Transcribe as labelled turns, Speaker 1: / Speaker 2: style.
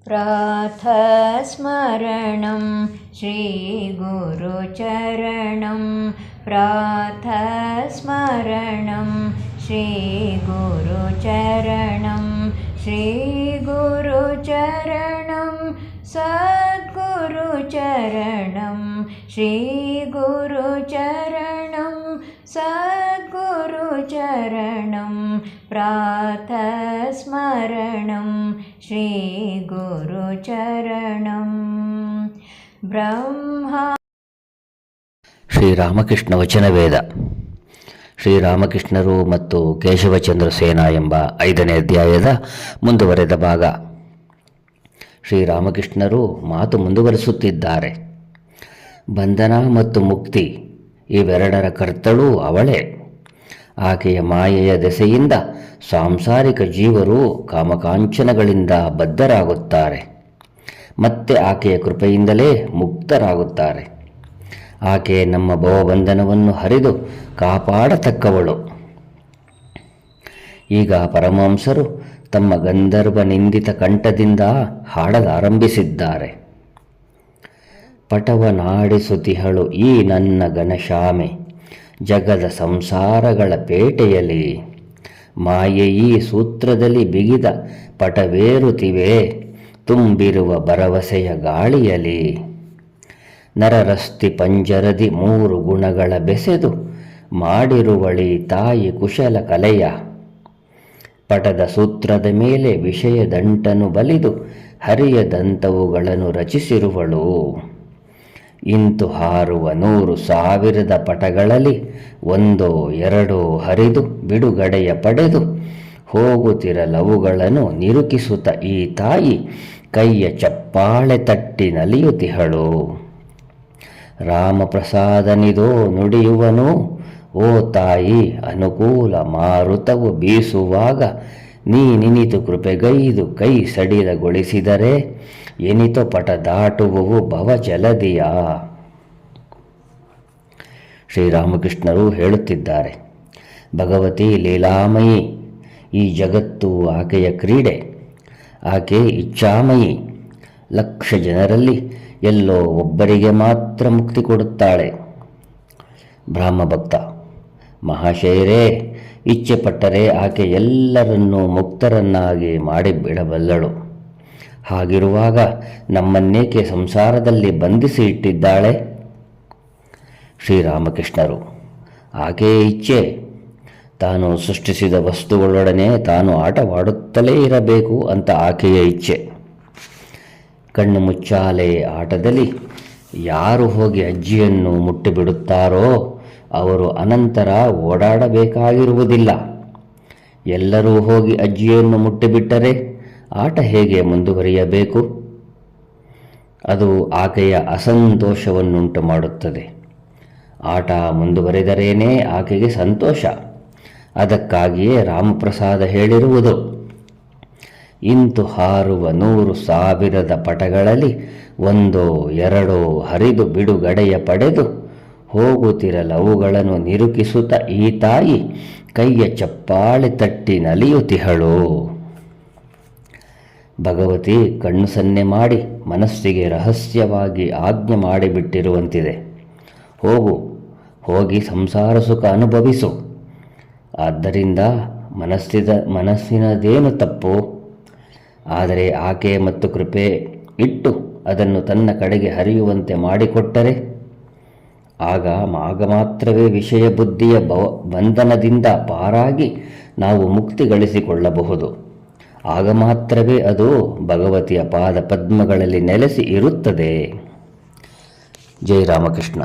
Speaker 1: प्रातस्मरणं श्रीगुरुचरणं प्रातस्मरणं श्रीगुरुचरणं श्रीगुरुचरणं सद्गुरुचरणं श्रीगुरुचरणं सद्गुरुचरणं प्रातस्मरणं श्रीगुरुचरणं ब्रह्मा.
Speaker 2: ಶ್ರೀರಾಮಕೃಷ್ಣ ವಚನವೇದ. ಶ್ರೀರಾಮಕೃಷ್ಣರು ಮತ್ತು ಕೇಶವಚಂದ್ರ ಸೇನಾ ಎಂಬ 5ನೇ ಅಧ್ಯಾಯದ ಮುಂದುವರೆದ ಭಾಗ. ಶ್ರೀರಾಮಕೃಷ್ಣರು ಮಾತು ಮುಂದುವರಿಸುತ್ತಿದ್ದಾರೆ. ಬಂಧನ ಮತ್ತು ಮುಕ್ತಿ ಇವೆರಡರ ಕರ್ತಳೂ ಅವಳೇ. ಆಕೆಯ ಮಾಯೆಯ ದೆಸೆಯಿಂದ ಸಾಂಸಾರಿಕ ಜೀವರು ಕಾಮಕಾಂಚನಗಳಿಂದ ಬದ್ಧರಾಗುತ್ತಾರೆ. ಮತ್ತೆ ಆಕೆಯ ಕೃಪೆಯಿಂದಲೇ ಮುಕ್ತರಾಗುತ್ತಾರೆ. ಆಕೆ ನಮ್ಮ ಭವಬಂಧನವನ್ನು ಹರಿದು ಕಾಪಾಡತಕ್ಕವಳು. ಈಗ ಪರಮಹಂಸರು ತಮ್ಮ ಗಂಧರ್ವ ನಿಂದಿತ ಕಂಠದಿಂದ ಹಾಡಲಾರಂಭಿಸಿದ್ದಾರೆ. ಪಟವನಾಡಿಸುತಿಹಳು ಈ ನನ್ನ ಘನಶ್ಯಾಮೆ, ಜಗದ ಸಂಸಾರಗಳ ಪೇಟೆಯಲ್ಲಿ ಮಾಯೆಯೀ ಸೂತ್ರದಲ್ಲಿ ಬಿಗಿದ ಪಟವೇರುತ್ತಿವೆ ತುಂಬಿರುವ ಭರವಸೆಯ ಗಾಳಿಯಲಿ. ನರರಸ್ತಿ ಪಂಜರದಿ 3 ಗುಣಗಳ ಬೆಸೆದು ಮಾಡಿರುವಳಿ ತಾಯಿ ಕುಶಲ ಕಲೆಯ. ಪಟದ ಸೂತ್ರದ ಮೇಲೆ ವಿಷಯದಂಟನು ಬಲಿದು ಹರಿಯದಂಥವುಗಳನ್ನು ರಚಿಸಿರುವಳು. ಇಂತು ಹಾರುವ 100,000 ಪಟಗಳಲ್ಲಿ 1-2 ಹರಿದು ಬಿಡುಗಡೆಯ ಪಡೆದು ಹೋಗುತ್ತಿರಲವುಗಳನ್ನು ನಿರುಕಿಸುತ್ತ ಈ ತಾಯಿ ಕೈಯ ಚಪ್ಪಾಳೆ ತಟ್ಟಿ ನಲಿಯುತ್ತಿಹಳು. ರಾಮಪ್ರಸಾದನಿದೋ ನುಡಿಯುವನು, ಓ ತಾಯಿ ಅನುಕೂಲ ಮಾರುತವು ಬೀಸುವಾಗ ನೀನಿನಿತು ಕೃಪೆಗೈದು ಕೈ ಸಡಿಲಗೊಳಿಸಿದರೆ ಎನಿತೋ ಪಟ ದಾಟುವವು ಭವಜಲದಿಯ. ಶ್ರೀರಾಮಕೃಷ್ಣರು ಹೇಳುತ್ತಿದ್ದಾರೆ, ಭಗವತಿ ಲೀಲಾಮಯಿ. ಈ ಜಗತ್ತು ಆಕೆಯ ಕ್ರೀಡೆ. ಆಕೆ ಇಚ್ಛಾಮಯಿ. 1,00,000 ಜನರಲ್ಲಿ ಎಲ್ಲೋ ಒಬ್ಬರಿಗೆ ಮಾತ್ರ ಮುಕ್ತಿ ಕೊಡುತ್ತಾಳೆ. ಬ್ರಹ್ಮಭಕ್ತ ಮಹಾಶಯರೇ, ಇಚ್ಛೆ ಪಟ್ಟರೆ ಆಕೆ ಎಲ್ಲರನ್ನೂ ಮುಕ್ತರನ್ನಾಗಿ ಮಾಡಿಬಿಡಬಲ್ಲಳು. ಹಾಗಿರುವಾಗ ನಮ್ಮನ್ನೇಕೆ ಸಂಸಾರದಲ್ಲಿ ಬಂಧಿಸಿ ಇಟ್ಟಿದ್ದಾಳೆ? ಶ್ರೀರಾಮಕೃಷ್ಣರು, ಆಕೆಯ ಇಚ್ಛೆ. ತಾನು ಸೃಷ್ಟಿಸಿದ ವಸ್ತುಗಳೊಡನೆ ತಾನು ಆಟವಾಡುತ್ತಲೇ ಇರಬೇಕು ಅಂತ ಆಕೆಯ ಇಚ್ಛೆ. ಕಣ್ಣು ಮುಚ್ಚಾಲೆ ಆಟದಲ್ಲಿ ಯಾರು ಹೋಗಿ ಅಜ್ಜಿಯನ್ನು ಮುಟ್ಟಿಬಿಡುತ್ತಾರೋ ಅವರು ಅನಂತರ ಓಡಾಡಬೇಕಾಗಿರುವುದಿಲ್ಲ. ಎಲ್ಲರೂ ಹೋಗಿ ಅಜ್ಜಿಯನ್ನು ಮುಟ್ಟಿಬಿಟ್ಟರೆ ಆಟ ಹೇಗೆ ಮುಂದುವರಿಯಬೇಕು? ಅದು ಆಕೆಯ ಅಸಂತೋಷವನ್ನುಂಟು ಮಾಡುತ್ತದೆ. ಆಟ ಮುಂದುವರೆದರೇನೇ ಆಕೆಗೆ ಸಂತೋಷ. ಅದಕ್ಕಾಗಿಯೇ ರಾಮಪ್ರಸಾದ ಹೇಳಿರುವುದು, ಇಂತು ಹಾರುವ 100,000 ಪಟಗಳಲ್ಲಿ 1-2 ಹರಿದು ಬಿಡುಗಡೆಯ ಪಡೆದು ಹೋಗುತ್ತಿರಲವುಗಳನ್ನು ನಿರುಕಿಸುತ್ತ ಈ ತಾಯಿ ಕೈಯ ಚಪ್ಪಾಳೆ ತಟ್ಟಿ ನಲಿಯುತ್ತಿಹಳು. ಭಗವತಿ ಕಣ್ಣು ಸನ್ನೆ ಮಾಡಿ ಮನಸ್ಸಿಗೆ ರಹಸ್ಯವಾಗಿ ಆಜ್ಞೆ ಮಾಡಿಬಿಟ್ಟಿರುವಂತಿದೆ. ಹೋಗಿ ಸಂಸಾರ ಸುಖ ಅನುಭವಿಸು. ಆದ್ದರಿಂದ ಮನಸ್ಸಿನದೇನು ತಪ್ಪು? ಆದರೆ ಆಕೆ ಮತ್ತು ಕೃಪೆ ಇಟ್ಟು ಅದನ್ನು ತನ್ನ ಕಡೆಗೆ ಹರಿಯುವಂತೆ ಮಾಡಿಕೊಟ್ಟರೆ ಆಗ ಮಾತ್ರವೇ ವಿಷಯ ಬುದ್ಧಿಯ ಬಂಧನದಿಂದ ಪಾರಾಗಿ ನಾವು ಮುಕ್ತಿ ಗಳಿಸಿಕೊಳ್ಳಬಹುದು. ಆಗ ಮಾತ್ರವೇ ಅದು ಭಗವತಿಯ ಪಾದ ಪದ್ಮಗಳಲ್ಲಿ ನೆಲೆಸಿ ಇರುತ್ತದೆ. ಜೈ ರಾಮಕೃಷ್ಣ.